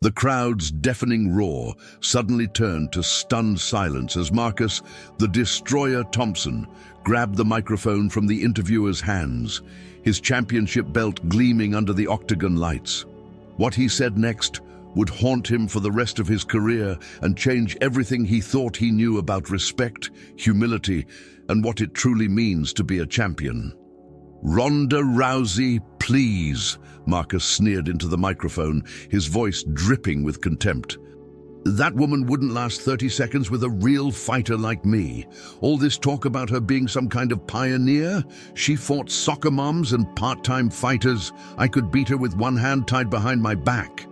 The crowd's deafening roar suddenly turned to stunned silence as Marcus, the Destroyer Thompson, grabbed the microphone from the interviewer's hands, his championship belt gleaming under the octagon lights. What he said next would haunt him for the rest of his career and change everything he thought he knew about respect, humility, and what it truly means to be a champion. "Ronda Rousey, please," Marcus sneered into the microphone, his voice dripping with contempt. "That woman wouldn't last 30 seconds with a real fighter like me. All this talk about her being some kind of pioneer? She fought soccer moms and part-time fighters. I could beat her with one hand tied behind my back."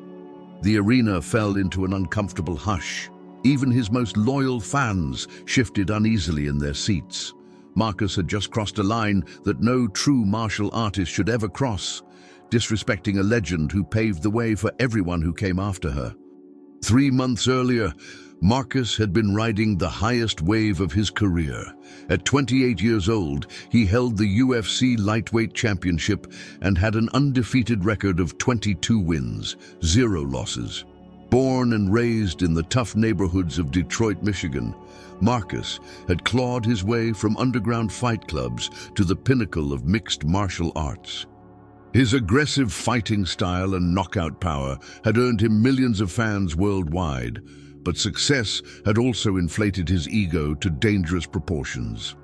The arena fell into an uncomfortable hush. Even his most loyal fans shifted uneasily in their seats. Marcus had just crossed a line that no true martial artist should ever cross, disrespecting a legend who paved the way for everyone who came after her. 3 months earlier, Marcus had been riding the highest wave of his career. At 28 years old, he held the UFC lightweight championship and had an undefeated record of 22 wins, 0 losses. Born and raised in the tough neighborhoods of Detroit, Michigan, Marcus had clawed his way from underground fight clubs to the pinnacle of mixed martial arts. His aggressive fighting style and knockout power had earned him millions of fans worldwide, but success had also inflated his ego to dangerous proportions.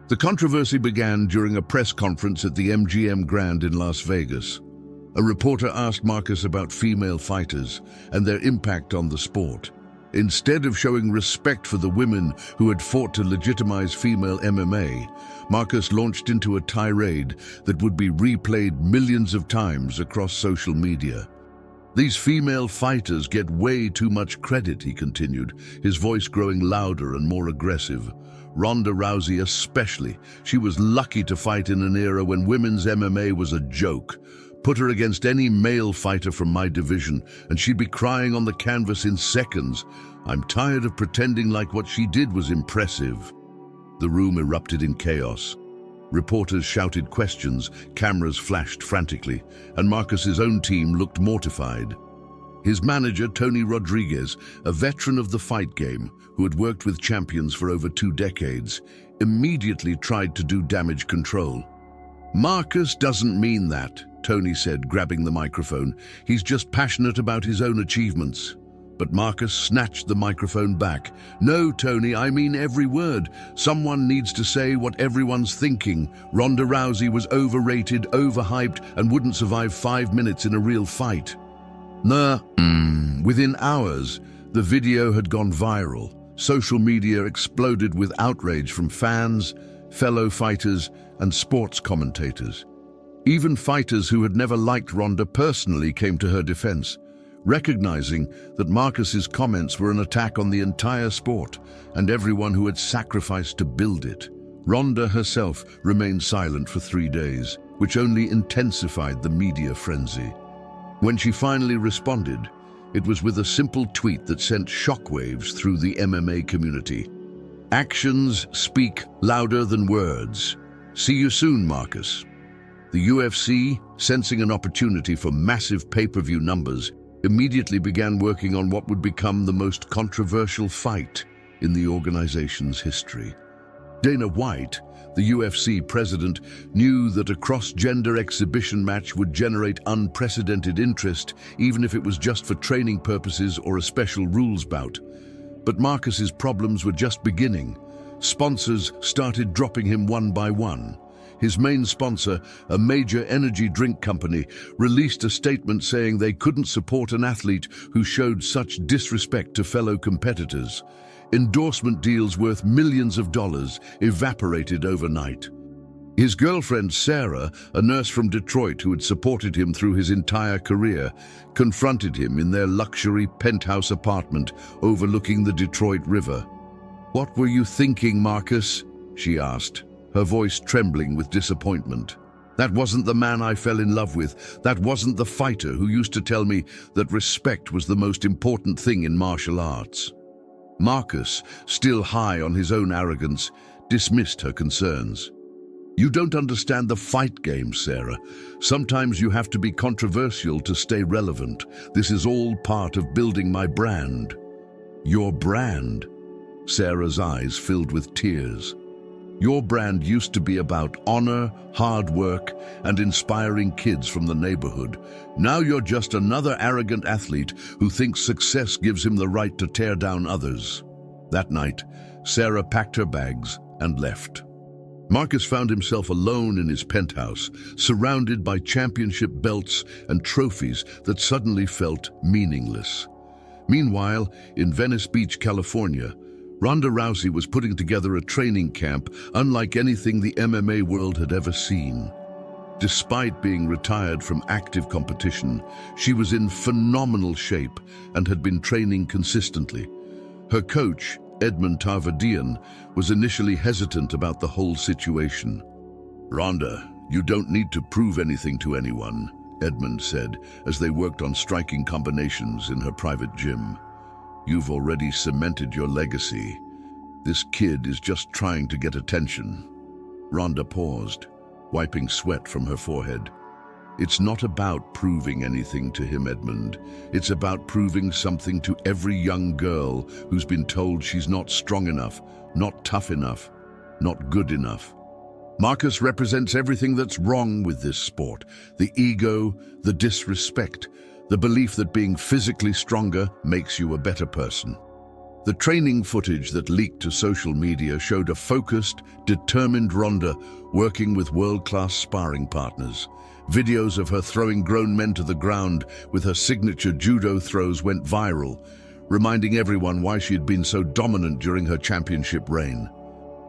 The controversy began during a press conference at the MGM Grand in Las Vegas. A reporter asked Marcus about female fighters and their impact on the sport. Instead of showing respect for the women who had fought to legitimize female MMA, Marcus launched into a tirade that would be replayed millions of times across social media. "These female fighters get way too much credit," he continued, his voice growing louder and more aggressive. "Ronda Rousey especially. She was lucky to fight in an era when women's MMA was a joke. Put her against any male fighter from my division, and she'd be crying on the canvas in seconds. I'm tired of pretending like what she did was impressive." The room erupted in chaos. Reporters shouted questions, cameras flashed frantically, and Marcus's own team looked mortified. His manager, Tony Rodriguez, a veteran of the fight game who had worked with champions for over 2 decades, immediately tried to do damage control. "Marcus doesn't mean that," Tony said, grabbing the microphone. "He's just passionate about his own achievements." But Marcus snatched the microphone back. "No, Tony, I mean every word. Someone needs to say what everyone's thinking. Ronda Rousey was overrated, overhyped, and wouldn't survive 5 minutes in a real fight." Nah. Within hours, the video had gone viral. Social media exploded with outrage from fans, fellow fighters, and sports commentators. Even fighters who had never liked Ronda personally came to her defense, recognizing that Marcus's comments were an attack on the entire sport and everyone who had sacrificed to build it. Ronda herself remained silent for 3 days, which only intensified the media frenzy. When she finally responded, it was with a simple tweet that sent shockwaves through the MMA community. "Actions speak louder than words. See you soon, Marcus." The UFC, sensing an opportunity for massive pay-per-view numbers, immediately began working on what would become the most controversial fight in the organization's history. Dana White, the UFC president, knew that a cross-gender exhibition match would generate unprecedented interest, even if it was just for training purposes or a special rules bout. But Marcus's problems were just beginning. Sponsors started dropping him one by one. His main sponsor, a major energy drink company, released a statement saying they couldn't support an athlete who showed such disrespect to fellow competitors. Endorsement deals worth millions of dollars evaporated overnight. His girlfriend, Sarah, a nurse from Detroit who had supported him through his entire career, confronted him in their luxury penthouse apartment overlooking the Detroit River. "What were you thinking, Marcus?" she asked, her voice trembling with disappointment. "That wasn't the man I fell in love with. That wasn't the fighter who used to tell me that respect was the most important thing in martial arts." Marcus, still high on his own arrogance, dismissed her concerns. You don't understand the fight game, Sarah. Sometimes you have to be controversial to stay relevant. This is all part of building my brand." "Your brand?" Sarah's eyes filled with tears. "Your brand used to be about honor, hard work, and inspiring kids from the neighborhood. Now you're just another arrogant athlete who thinks success gives him the right to tear down others." That night, Sarah packed her bags and left. Marcus found himself alone in his penthouse, surrounded by championship belts and trophies that suddenly felt meaningless. Meanwhile, in Venice Beach, California, Ronda Rousey was putting together a training camp unlike anything the MMA world had ever seen. Despite being retired from active competition, she was in phenomenal shape and had been training consistently. Her coach, Edmond Tarverdyan, was initially hesitant about the whole situation. "Ronda, you don't need to prove anything to anyone," Edmond said as they worked on striking combinations in her private gym. "You've already cemented your legacy. This kid is just trying to get attention." Ronda paused, wiping sweat from her forehead. "It's not about proving anything to him, Edmond. It's about proving something to every young girl who's been told she's not strong enough, not tough enough, not good enough." Marcus represents everything that's wrong with this sport: the ego, the disrespect, the belief that being physically stronger makes you a better person. The training footage that leaked to social media showed a focused, determined Ronda working with world-class sparring partners. Videos of her throwing grown men to the ground with her signature judo throws went viral, reminding everyone why she had been so dominant during her championship reign.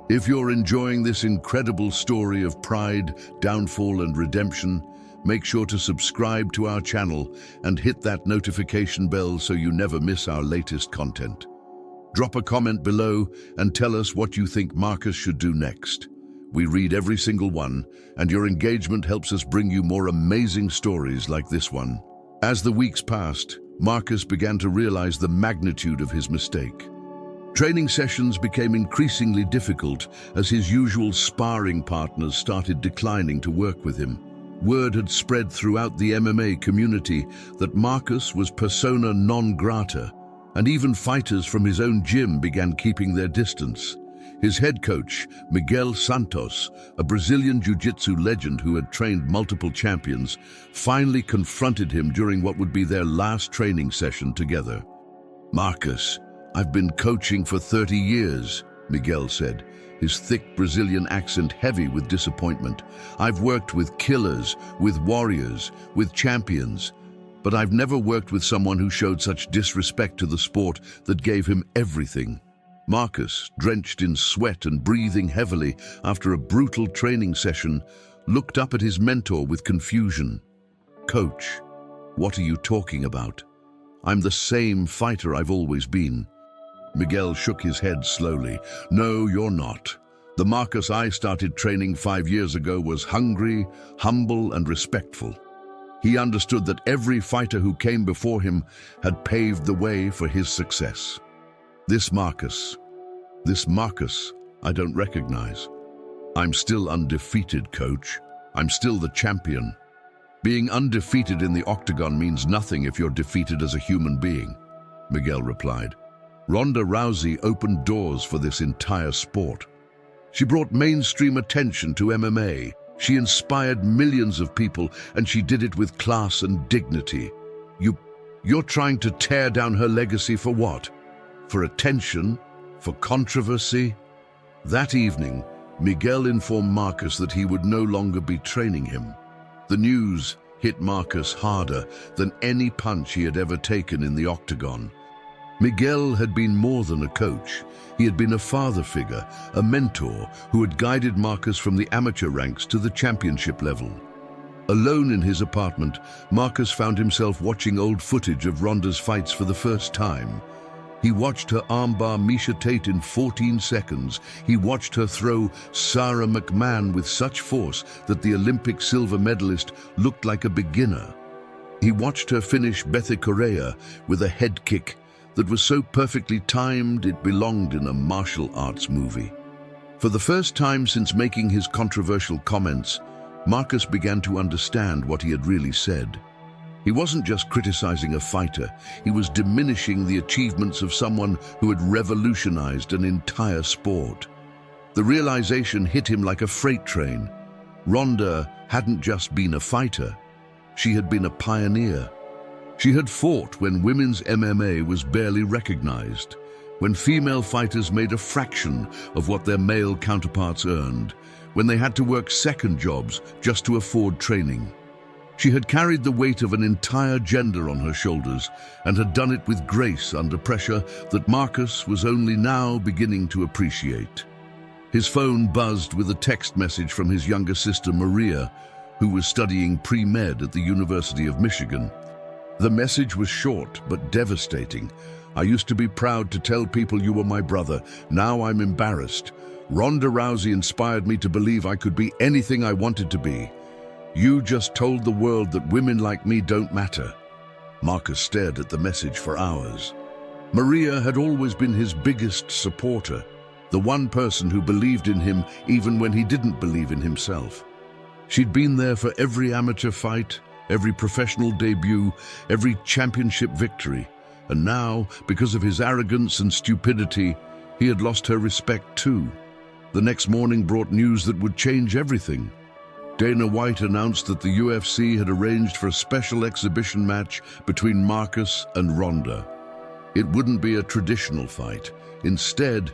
If you're enjoying this incredible story of pride, downfall, and redemption, make sure to subscribe to our channel and hit that notification bell so you never miss our latest content. Drop a comment below and tell us what you think Marcus should do next. We read every single one, and your engagement helps us bring you more amazing stories like this one. As the weeks passed, Marcus began to realize the magnitude of his mistake. Training sessions became increasingly difficult as his usual sparring partners started declining to work with him. Word had spread throughout the MMA community that Marcus was persona non grata, and even fighters from his own gym began keeping their distance. His head coach, Miguel Santos, a Brazilian jiu-jitsu legend who had trained multiple champions, finally confronted him during what would be their last training session together. "Marcus, I've been coaching for 30 years, Miguel said, his thick Brazilian accent heavy with disappointment. "I've worked with killers, with warriors, with champions, but I've never worked with someone who showed such disrespect to the sport that gave him everything." Marcus, drenched in sweat and breathing heavily after a brutal training session, looked up at his mentor with confusion. "Coach, what are you talking about? I'm the same fighter I've always been." Miguel shook his head slowly. "No, you're not. The Marcus I started training 5 years ago was hungry, humble, and respectful. He understood that every fighter who came before him had paved the way for his success. This Marcus, I don't recognize. I'm still undefeated, coach. I'm still the champion. Being undefeated in the octagon means nothing if you're defeated as a human being," Miguel replied. Ronda Rousey opened doors for this entire sport. She brought mainstream attention to MMA. She inspired millions of people, and she did it with class and dignity. You're trying to tear down her legacy for what? For attention? For controversy? That evening, Miguel informed Marcus that he would no longer be training him. The news hit Marcus harder than any punch he had ever taken in the octagon. Miguel had been more than a coach. He had been a father figure, a mentor who had guided Marcus from the amateur ranks to the championship level. Alone in his apartment, Marcus found himself watching old footage of Ronda's fights for the first time. He watched her armbar Miesha Tate in 14 seconds. He watched her throw Sarah McMahon with such force that the Olympic silver medalist looked like a beginner. He watched her finish Bethe Correa with a head kick that was so perfectly timed it belonged in a martial arts movie. For the first time since making his controversial comments, Marcus began to understand what he had really said. He wasn't just criticizing a fighter, he was diminishing the achievements of someone who had revolutionized an entire sport. The realization hit him like a freight train. Ronda hadn't just been a fighter, she had been a pioneer. She had fought when women's MMA was barely recognized, when female fighters made a fraction of what their male counterparts earned, when they had to work second jobs just to afford training. She had carried the weight of an entire gender on her shoulders and had done it with grace under pressure that Marcus was only now beginning to appreciate. His phone buzzed with a text message from his younger sister Maria, who was studying pre-med at the University of Michigan. The message was short but devastating. "I used to be proud to tell people you were my brother. Now I'm embarrassed. Ronda Rousey inspired me to believe I could be anything I wanted to be. You just told the world that women like me don't matter." Marcus stared at the message for hours. Maria had always been his biggest supporter, the one person who believed in him even when he didn't believe in himself. She'd been there for every amateur fight, every professional debut, every championship victory. And now, because of his arrogance and stupidity, he had lost her respect too. The next morning brought news that would change everything. Dana White announced that the UFC had arranged for a special exhibition match between Marcus and Ronda. It wouldn't be a traditional fight. Instead,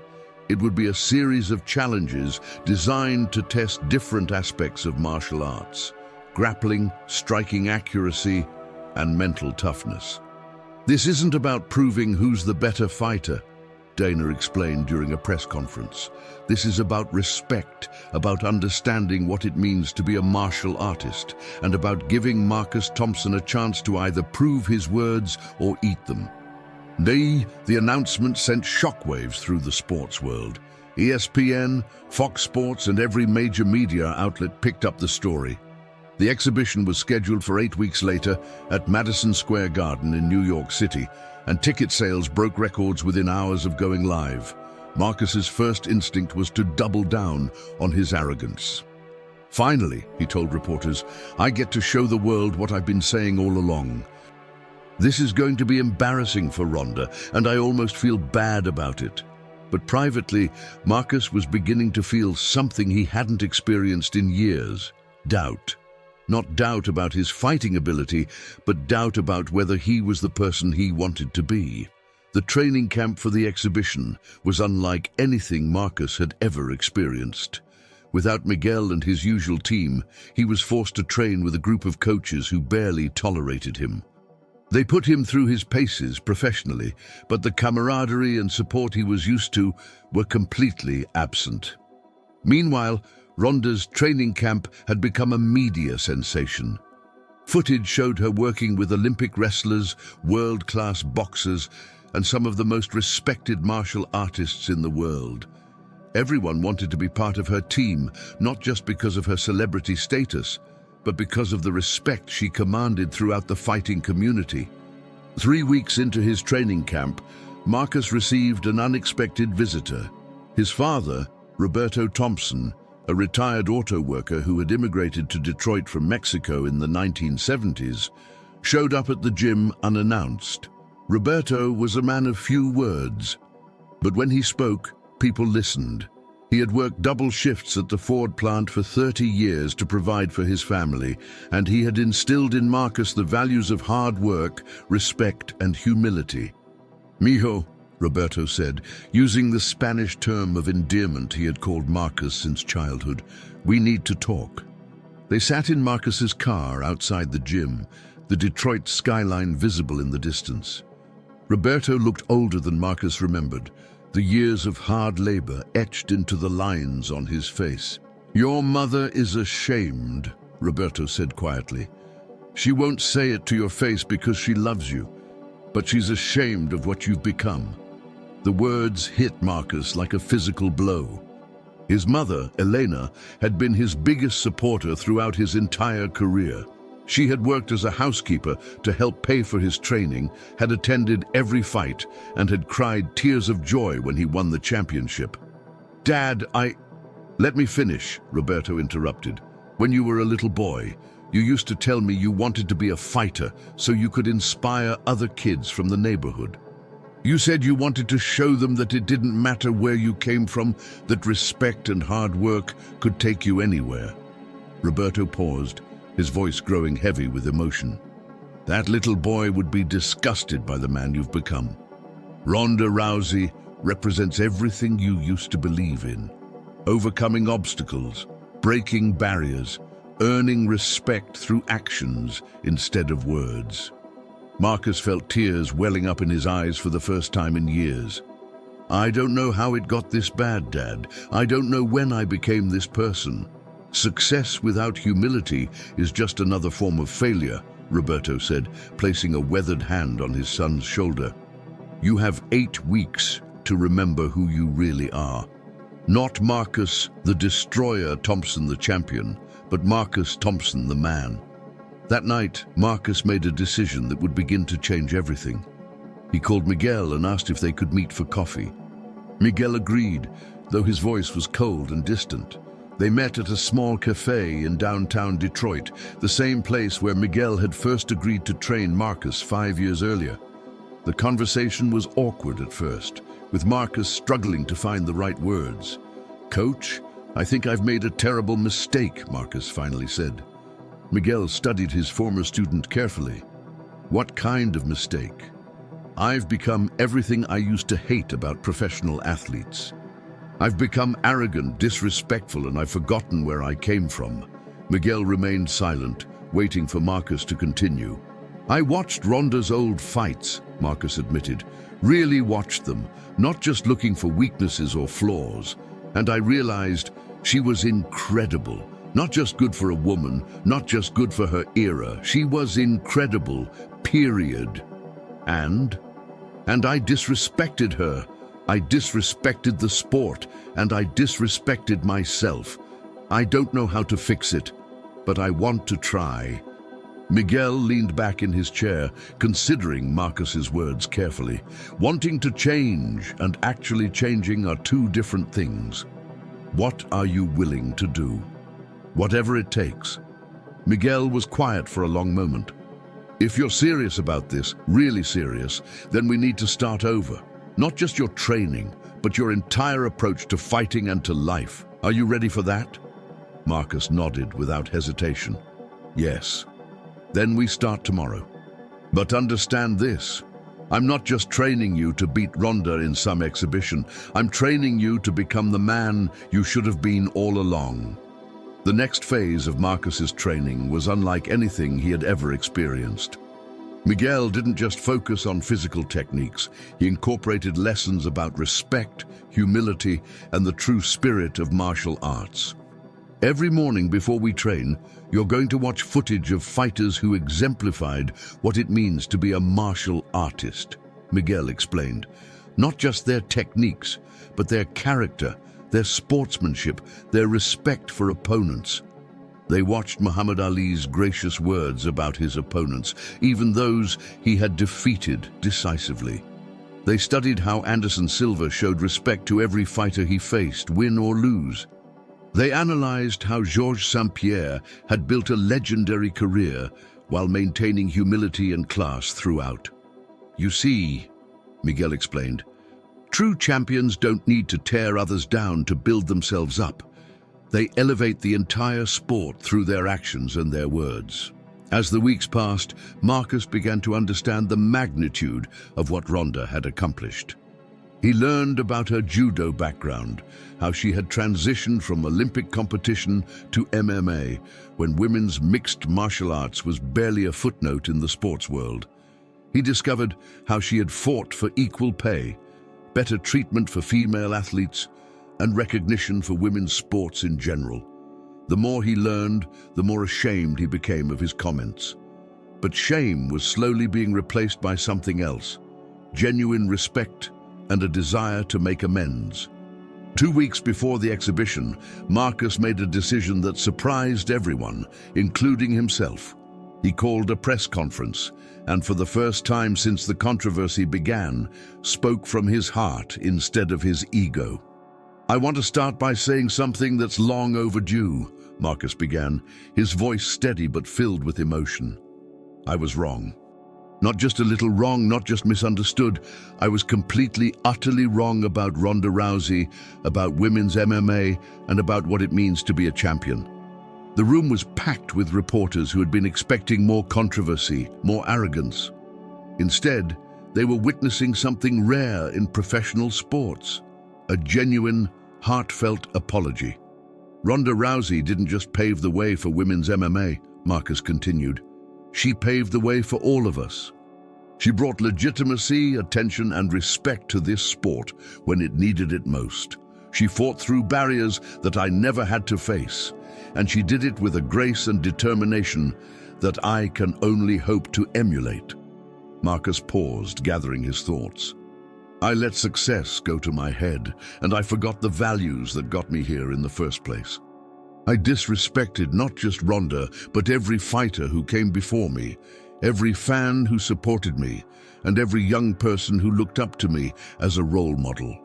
it would be a series of challenges designed to test different aspects of martial arts: grappling, striking accuracy, and mental toughness. "This isn't about proving who's the better fighter," Dana explained during a press conference. "This is about respect, about understanding what it means to be a martial artist, and about giving Marcus Thompson a chance to either prove his words or eat them." The announcement sent shockwaves through the sports world. ESPN, Fox Sports, and every major media outlet picked up the story. The exhibition was scheduled for 8 weeks later at Madison Square Garden in New York City, and ticket sales broke records within hours of going live. Marcus's first instinct was to double down on his arrogance. "Finally," he told reporters, "I get to show the world what I've been saying all along. This is going to be embarrassing for Ronda, and I almost feel bad about it." But privately, Marcus was beginning to feel something he hadn't experienced in years: doubt. Not doubt about his fighting ability, but doubt about whether he was the person he wanted to be. The training camp for the exhibition was unlike anything Marcus had ever experienced. Without Miguel and his usual team, he was forced to train with a group of coaches who barely tolerated him. They put him through his paces professionally, but the camaraderie and support he was used to were completely absent. Meanwhile, Ronda's training camp had become a media sensation. Footage showed her working with Olympic wrestlers, world-class boxers, and some of the most respected martial artists in the world. Everyone wanted to be part of her team, not just because of her celebrity status, but because of the respect she commanded throughout the fighting community. 3 weeks into his training camp, Marcus received an unexpected visitor. His father, Roberto Thompson, a retired auto worker who had immigrated to Detroit from Mexico in the 1970s, showed up at the gym unannounced. Roberto was a man of few words, but when he spoke, people listened. He had worked double shifts at the Ford plant for 30 years to provide for his family, and he had instilled in Marcus the values of hard work, respect, and humility. "Mijo," Roberto said, using the Spanish term of endearment he had called Marcus since childhood, "we need to talk." They sat in Marcus's car outside the gym, the Detroit skyline visible in the distance. Roberto looked older than Marcus remembered, the years of hard labor etched into the lines on his face. "Your mother is ashamed," Roberto said quietly. "She won't say it to your face because she loves you, but she's ashamed of what you've become." The words hit Marcus like a physical blow. His mother, Elena, had been his biggest supporter throughout his entire career. She had worked as a housekeeper to help pay for his training, had attended every fight, and had cried tears of joy when he won the championship. "Dad, Let me finish, Roberto interrupted. When you were a little boy, you used to tell me you wanted to be a fighter so you could inspire other kids from the neighborhood. You said you wanted to show them that it didn't matter where you came from, that respect and hard work could take you anywhere. Roberto paused, his voice growing heavy with emotion. That little boy would be disgusted by the man you've become. Ronda Rousey represents everything you used to believe in. Overcoming obstacles, breaking barriers, earning respect through actions instead of words. Marcus felt tears welling up in his eyes for the first time in years. I don't know how it got this bad, Dad. I don't know when I became this person. Success without humility is just another form of failure, Roberto said, placing a weathered hand on his son's shoulder. You have 8 weeks to remember who you really are. Not Marcus, the destroyer Thompson, the champion, but Marcus Thompson, the man. That night, Marcus made a decision that would begin to change everything. He called Miguel and asked if they could meet for coffee. Miguel agreed, though his voice was cold and distant. They met at a small cafe in downtown Detroit, the same place where Miguel had first agreed to train Marcus 5 years earlier. The conversation was awkward at first, with Marcus struggling to find the right words. Coach, I think I've made a terrible mistake, Marcus finally said. Miguel studied his former student carefully. What kind of mistake? I've become everything I used to hate about professional athletes. I've become arrogant, disrespectful, and I've forgotten where I came from. Miguel remained silent, waiting for Marcus to continue. I watched Ronda's old fights, Marcus admitted. Really watched them, not just looking for weaknesses or flaws. And I realized she was incredible. Not just good for a woman, not just good for her era. She was incredible, period. And I disrespected her. I disrespected the sport, and I disrespected myself. I don't know how to fix it, but I want to try. Miguel leaned back in his chair, considering Marcus's words carefully. Wanting to change and actually changing are two different things. What are you willing to do? Whatever it takes. Miguel was quiet for a long moment. If you're serious about this, really serious, then we need to start over. Not just your training, but your entire approach to fighting and to life. Are you ready for that? Marcus nodded without hesitation. Yes. Then we start tomorrow. But understand this. I'm not just training you to beat Ronda in some exhibition. I'm training you to become the man you should have been all along. The next phase of Marcus's training was unlike anything he had ever experienced. Miguel didn't just focus on physical techniques. He incorporated lessons about respect, humility, and the true spirit of martial arts. Every morning before we train, you're going to watch footage of fighters who exemplified what it means to be a martial artist, Miguel explained. Not just their techniques, but their character, their sportsmanship, their respect for opponents. They watched Muhammad Ali's gracious words about his opponents, even those he had defeated decisively. They studied how Anderson Silva showed respect to every fighter he faced, win or lose. They analyzed how Georges St-Pierre had built a legendary career while maintaining humility and class throughout. You see, Miguel explained, true champions don't need to tear others down to build themselves up. They elevate the entire sport through their actions and their words. As the weeks passed, Marcus began to understand the magnitude of what Ronda had accomplished. He learned about her judo background, how she had transitioned from Olympic competition to MMA, when women's mixed martial arts was barely a footnote in the sports world. He discovered how she had fought for equal pay, better treatment for female athletes, and recognition for women's sports in general. The more he learned, the more ashamed he became of his comments. But shame was slowly being replaced by something else, genuine respect and a desire to make amends. 2 weeks before the exhibition, Marcus made a decision that surprised everyone, including himself. He called a press conference, and for the first time since the controversy began, spoke from his heart instead of his ego. "I want to start by saying something that's long overdue," Marcus began, his voice steady but filled with emotion. "I was wrong. Not just a little wrong, not just misunderstood. I was completely, utterly wrong about Ronda Rousey, about women's MMA, and about what it means to be a champion." The room was packed with reporters who had been expecting more controversy, more arrogance. Instead, they were witnessing something rare in professional sports: a genuine, heartfelt apology. "Ronda Rousey didn't just pave the way for women's MMA," Marcus continued. "She paved the way for all of us. She brought legitimacy, attention, and respect to this sport when it needed it most. She fought through barriers that I never had to face, and she did it with a grace and determination that I can only hope to emulate." Marcus paused, gathering his thoughts. "I let success go to my head, and I forgot the values that got me here in the first place. I disrespected not just Ronda, but every fighter who came before me, every fan who supported me, and every young person who looked up to me as a role model."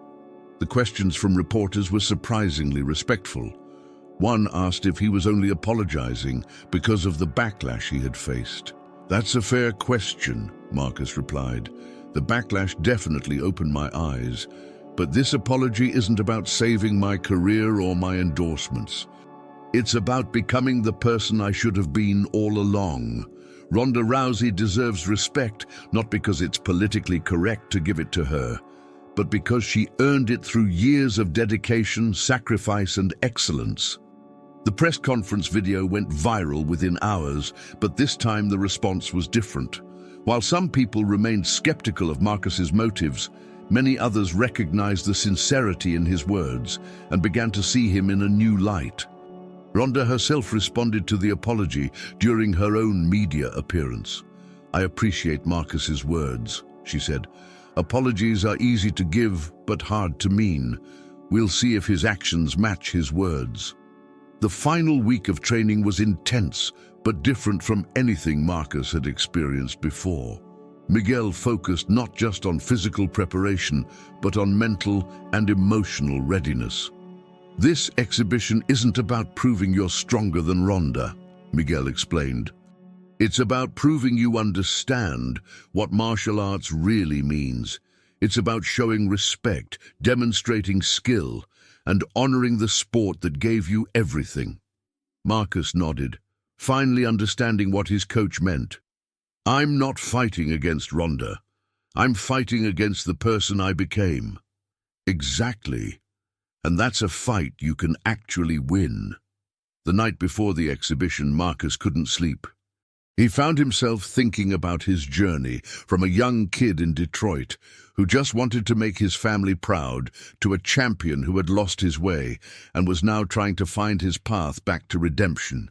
The questions from reporters were surprisingly respectful. One asked if he was only apologizing because of the backlash he had faced. "That's a fair question," Marcus replied. "The backlash definitely opened my eyes, but this apology isn't about saving my career or my endorsements. It's about becoming the person I should have been all along. Ronda Rousey deserves respect, not because it's politically correct to give it to her, but because she earned it through years of dedication, sacrifice, and excellence." The press conference video went viral within hours, but this time the response was different. While some people remained skeptical of Marcus's motives, many others recognized the sincerity in his words and began to see him in a new light. Ronda herself responded to the apology during her own media appearance. "I appreciate Marcus's words," she said. "Apologies are easy to give, but hard to mean. We'll see if his actions match his words." The final week of training was intense, but different from anything Marcus had experienced before. Miguel focused not just on physical preparation, but on mental and emotional readiness. "This exhibition isn't about proving you're stronger than Ronda," Miguel explained. "It's about proving you understand what martial arts really means. It's about showing respect, demonstrating skill, and honoring the sport that gave you everything." Marcus nodded, finally understanding what his coach meant. "I'm not fighting against Ronda. I'm fighting against the person I became." "Exactly. And that's a fight you can actually win." The night before the exhibition, Marcus couldn't sleep. He found himself thinking about his journey from a young kid in Detroit who just wanted to make his family proud to a champion who had lost his way and was now trying to find his path back to redemption.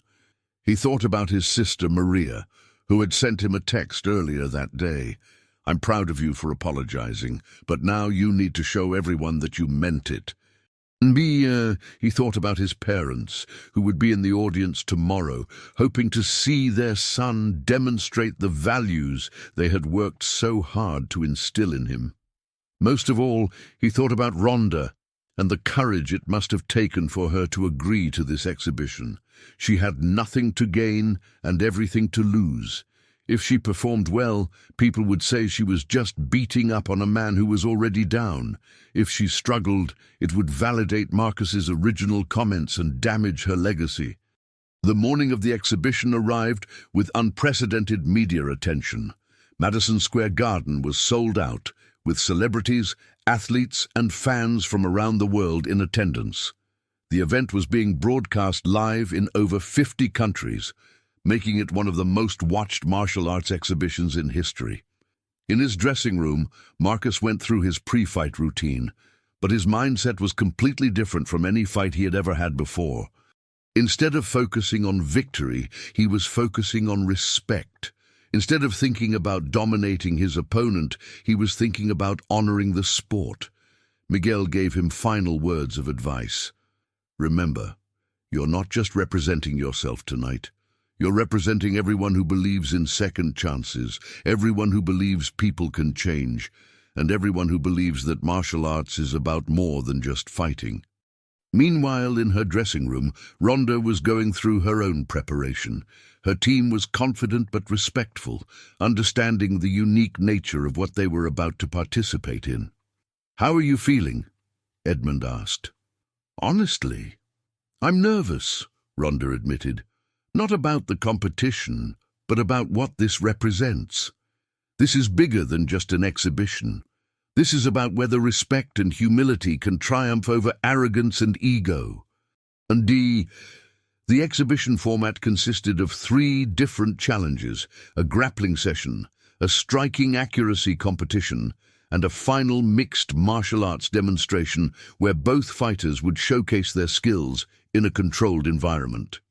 He thought about his sister Maria, who had sent him a text earlier that day. "I'm proud of you for apologizing, but now you need to show everyone that you meant it." He thought about his parents, who would be in the audience tomorrow, hoping to see their son demonstrate the values they had worked so hard to instill in him. Most of all, he thought about Ronda and the courage it must have taken for her to agree to this exhibition. She had nothing to gain and everything to lose. If she performed well, people would say she was just beating up on a man who was already down. If she struggled, it would validate Marcus's original comments and damage her legacy. The morning of the exhibition arrived with unprecedented media attention. Madison Square Garden was sold out, with celebrities, athletes, and fans from around the world in attendance. The event was being broadcast live in over 50 countries, making it one of the most watched martial arts exhibitions in history. In his dressing room, Marcus went through his pre-fight routine, but his mindset was completely different from any fight he had ever had before. Instead of focusing on victory, he was focusing on respect. Instead of thinking about dominating his opponent, he was thinking about honoring the sport. Miguel gave him final words of advice. "Remember, you're not just representing yourself tonight. You're representing everyone who believes in second chances, everyone who believes people can change, and everyone who believes that martial arts is about more than just fighting." Meanwhile, in her dressing room, Ronda was going through her own preparation. Her team was confident but respectful, understanding the unique nature of what they were about to participate in. "How are you feeling?" Edmund asked. "Honestly, I'm nervous," Ronda admitted. "Not about the competition, but about what this represents. This is bigger than just an exhibition. This is about whether respect and humility can triumph over arrogance and ego." And the exhibition format consisted of 3 different challenges: a grappling session, a striking accuracy competition, and a final mixed martial arts demonstration where both fighters would showcase their skills in a controlled environment.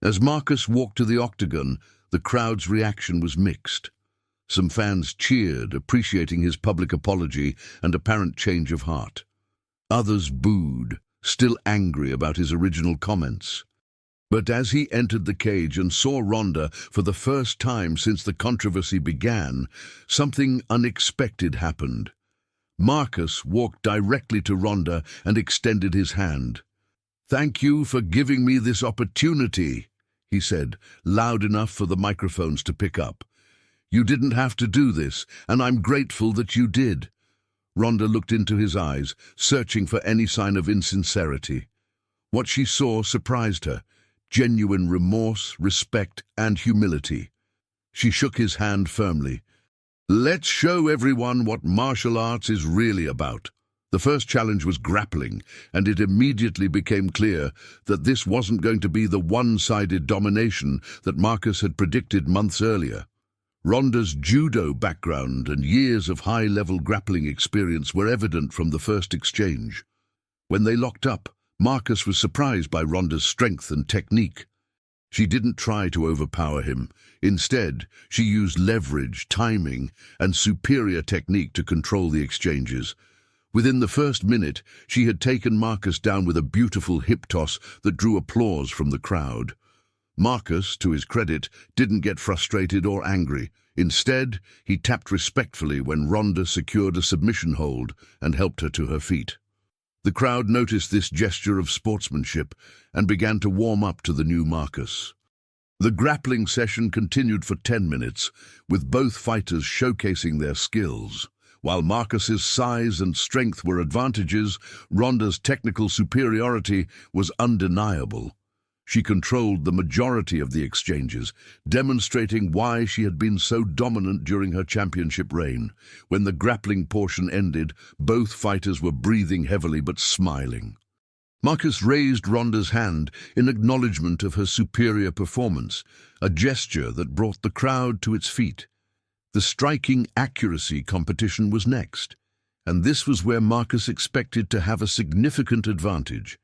As Marcus walked to the octagon, the crowd's reaction was mixed. Some fans cheered, appreciating his public apology and apparent change of heart. Others booed, still angry about his original comments. But as he entered the cage and saw Ronda for the first time since the controversy began, something unexpected happened. Marcus walked directly to Ronda and extended his hand. "Thank you for giving me this opportunity," he said, loud enough for the microphones to pick up. "You didn't have to do this, and I'm grateful that you did." Ronda looked into his eyes, searching for any sign of insincerity. What she saw surprised her: genuine remorse, respect, and humility. She shook his hand firmly. "Let's show everyone what martial arts is really about." The first challenge was grappling, and it immediately became clear that this wasn't going to be the one-sided domination that Marcus had predicted months earlier. Ronda's judo background and years of high-level grappling experience were evident from the first exchange. When they locked up, Marcus was surprised by Ronda's strength and technique. She didn't try to overpower him. Instead, she used leverage, timing, and superior technique to control the exchanges. Within the first minute, she had taken Marcus down with a beautiful hip toss that drew applause from the crowd. Marcus, to his credit, didn't get frustrated or angry. Instead, he tapped respectfully when Ronda secured a submission hold and helped her to her feet. The crowd noticed this gesture of sportsmanship and began to warm up to the new Marcus. The grappling session continued for 10 minutes, with both fighters showcasing their skills. While Marcus's size and strength were advantages, Ronda's technical superiority was undeniable. She controlled the majority of the exchanges, demonstrating why she had been so dominant during her championship reign. When the grappling portion ended, both fighters were breathing heavily but smiling. Marcus raised Ronda's hand in acknowledgement of her superior performance, a gesture that brought the crowd to its feet. The striking accuracy competition was next, and this was where Marcus expected to have a significant advantage.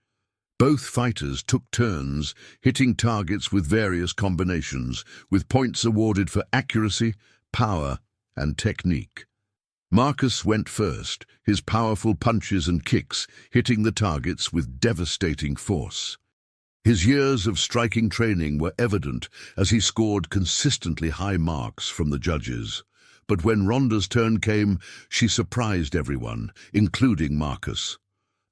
Both fighters took turns, hitting targets with various combinations, with points awarded for accuracy, power, and technique. Marcus went first, his powerful punches and kicks hitting the targets with devastating force. His years of striking training were evident as he scored consistently high marks from the judges. But when Ronda's turn came, she surprised everyone, including Marcus.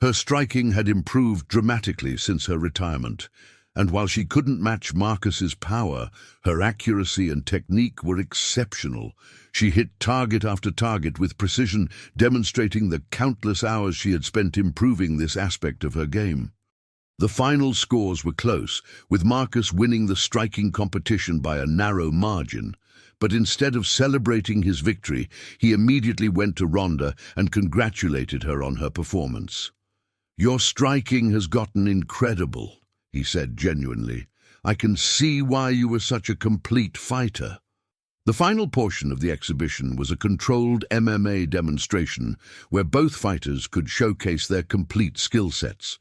Her striking had improved dramatically since her retirement, and while she couldn't match Marcus's power, her accuracy and technique were exceptional. She hit target after target with precision, demonstrating the countless hours she had spent improving this aspect of her game. The final scores were close, with Marcus winning the striking competition by a narrow margin. But instead of celebrating his victory, he immediately went to Ronda and congratulated her on her performance. "Your striking has gotten incredible," he said genuinely. "I can see why you were such a complete fighter." The final portion of the exhibition was a controlled MMA demonstration where both fighters could showcase their complete skill sets.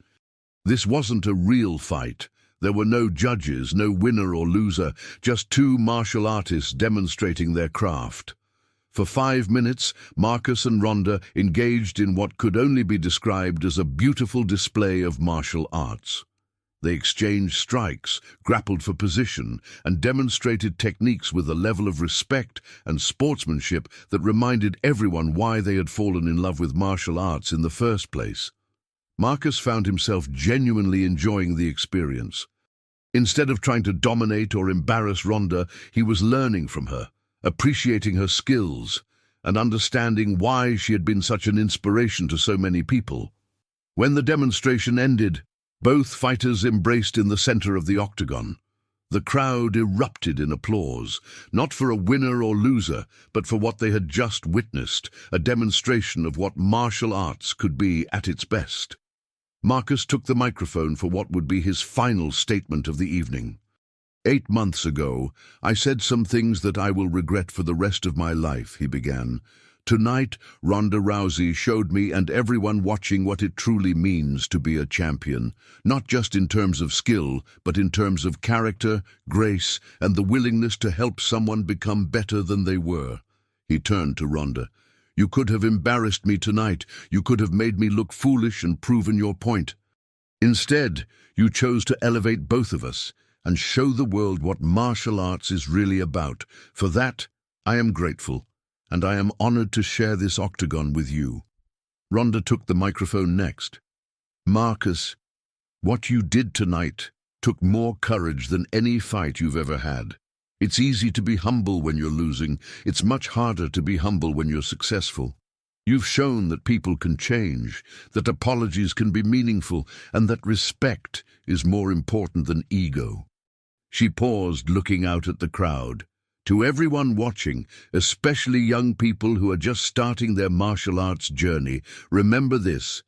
This wasn't a real fight. There were no judges, no winner or loser, just two martial artists demonstrating their craft. For 5 minutes, Marcus and Ronda engaged in what could only be described as a beautiful display of martial arts. They exchanged strikes, grappled for position, and demonstrated techniques with a level of respect and sportsmanship that reminded everyone why they had fallen in love with martial arts in the first place. Marcus found himself genuinely enjoying the experience. Instead of trying to dominate or embarrass Ronda, he was learning from her, appreciating her skills, and understanding why she had been such an inspiration to so many people. When the demonstration ended, both fighters embraced in the center of the octagon. The crowd erupted in applause, not for a winner or loser, but for what they had just witnessed, a demonstration of what martial arts could be at its best. Marcus took the microphone for what would be his final statement of the evening. 8 months ago, I said some things that I will regret for the rest of my life, he began. Tonight, Ronda Rousey showed me and everyone watching what it truly means to be a champion, not just in terms of skill, but in terms of character, grace, and the willingness to help someone become better than they were. He turned to Ronda. You could have embarrassed me tonight. You could have made me look foolish and proven your point. Instead, you chose to elevate both of us and show the world what martial arts is really about. For that, I am grateful, and I am honored to share this octagon with you. Ronda took the microphone next. Marcus, what you did tonight took more courage than any fight you've ever had. It's easy to be humble when you're losing. It's much harder to be humble when you're successful. You've shown that people can change, that apologies can be meaningful, and that respect is more important than ego. She paused, looking out at the crowd. To everyone watching, especially young people who are just starting their martial arts journey, remember this.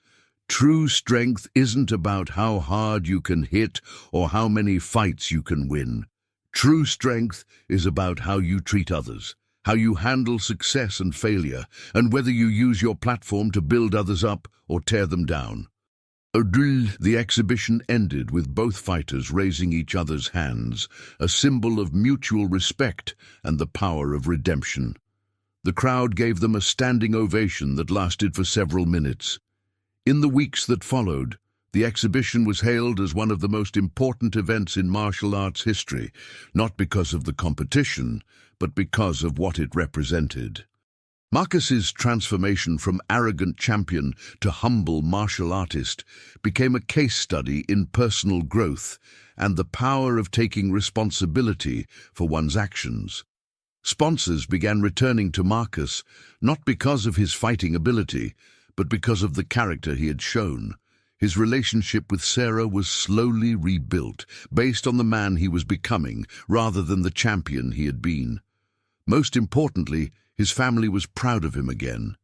True strength isn't about how hard you can hit or how many fights you can win. True strength is about how you treat others, how you handle success and failure, and whether you use your platform to build others up or tear them down. The exhibition ended with both fighters raising each other's hands, a symbol of mutual respect and the power of redemption. The crowd gave them a standing ovation that lasted for several minutes. In the weeks that followed, the exhibition was hailed as one of the most important events in martial arts history, not because of the competition, but because of what it represented. Marcus's transformation from arrogant champion to humble martial artist became a case study in personal growth and the power of taking responsibility for one's actions. Sponsors began returning to Marcus, not because of his fighting ability, but because of the character he had shown. His relationship with Sarah was slowly rebuilt, based on the man he was becoming, rather than the champion he had been. Most importantly, his family was proud of him again.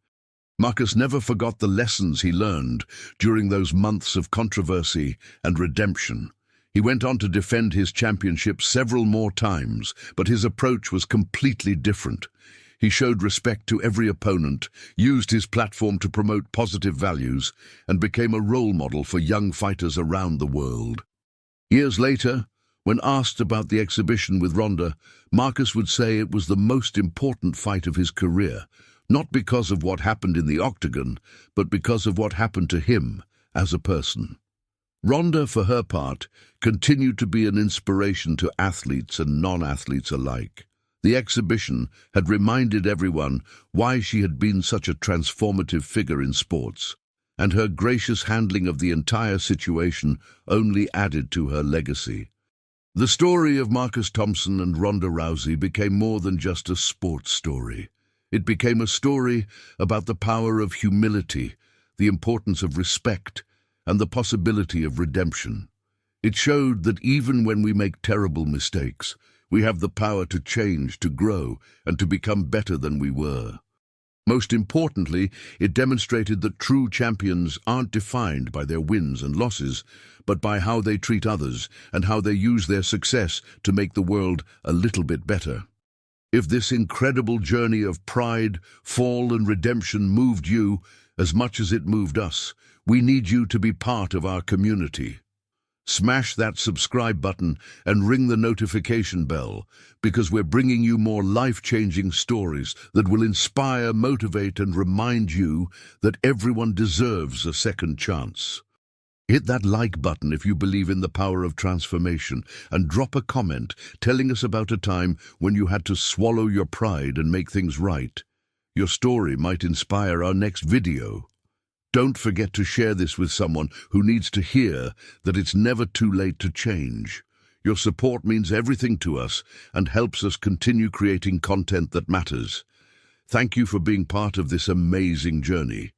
Marcus never forgot the lessons he learned during those months of controversy and redemption. He went on to defend his championship several more times, but his approach was completely different. He showed respect to every opponent, used his platform to promote positive values, and became a role model for young fighters around the world. Years later, when asked about the exhibition with Ronda, Marcus would say it was the most important fight of his career, not because of what happened in the octagon, but because of what happened to him as a person. Ronda, for her part, continued to be an inspiration to athletes and non-athletes alike. The exhibition had reminded everyone why she had been such a transformative figure in sports, and her gracious handling of the entire situation only added to her legacy. The story of Marcus Thompson and Ronda Rousey became more than just a sports story. It became a story about the power of humility, the importance of respect, and the possibility of redemption. It showed that even when we make terrible mistakes, we have the power to change, to grow, and to become better than we were. Most importantly, it demonstrated that true champions aren't defined by their wins and losses, but by how they treat others and how they use their success to make the world a little bit better. If this incredible journey of pride, fall, and redemption moved you as much as it moved us, we need you to be part of our community. Smash that subscribe button and ring the notification bell, because we're bringing you more life-changing stories that will inspire, motivate, and remind you that everyone deserves a second chance. Hit that like button if you believe in the power of transformation, and drop a comment telling us about a time when you had to swallow your pride and make things right. Your story might inspire our next video. Don't forget to share this with someone who needs to hear that it's never too late to change. Your support means everything to us and helps us continue creating content that matters. Thank you for being part of this amazing journey.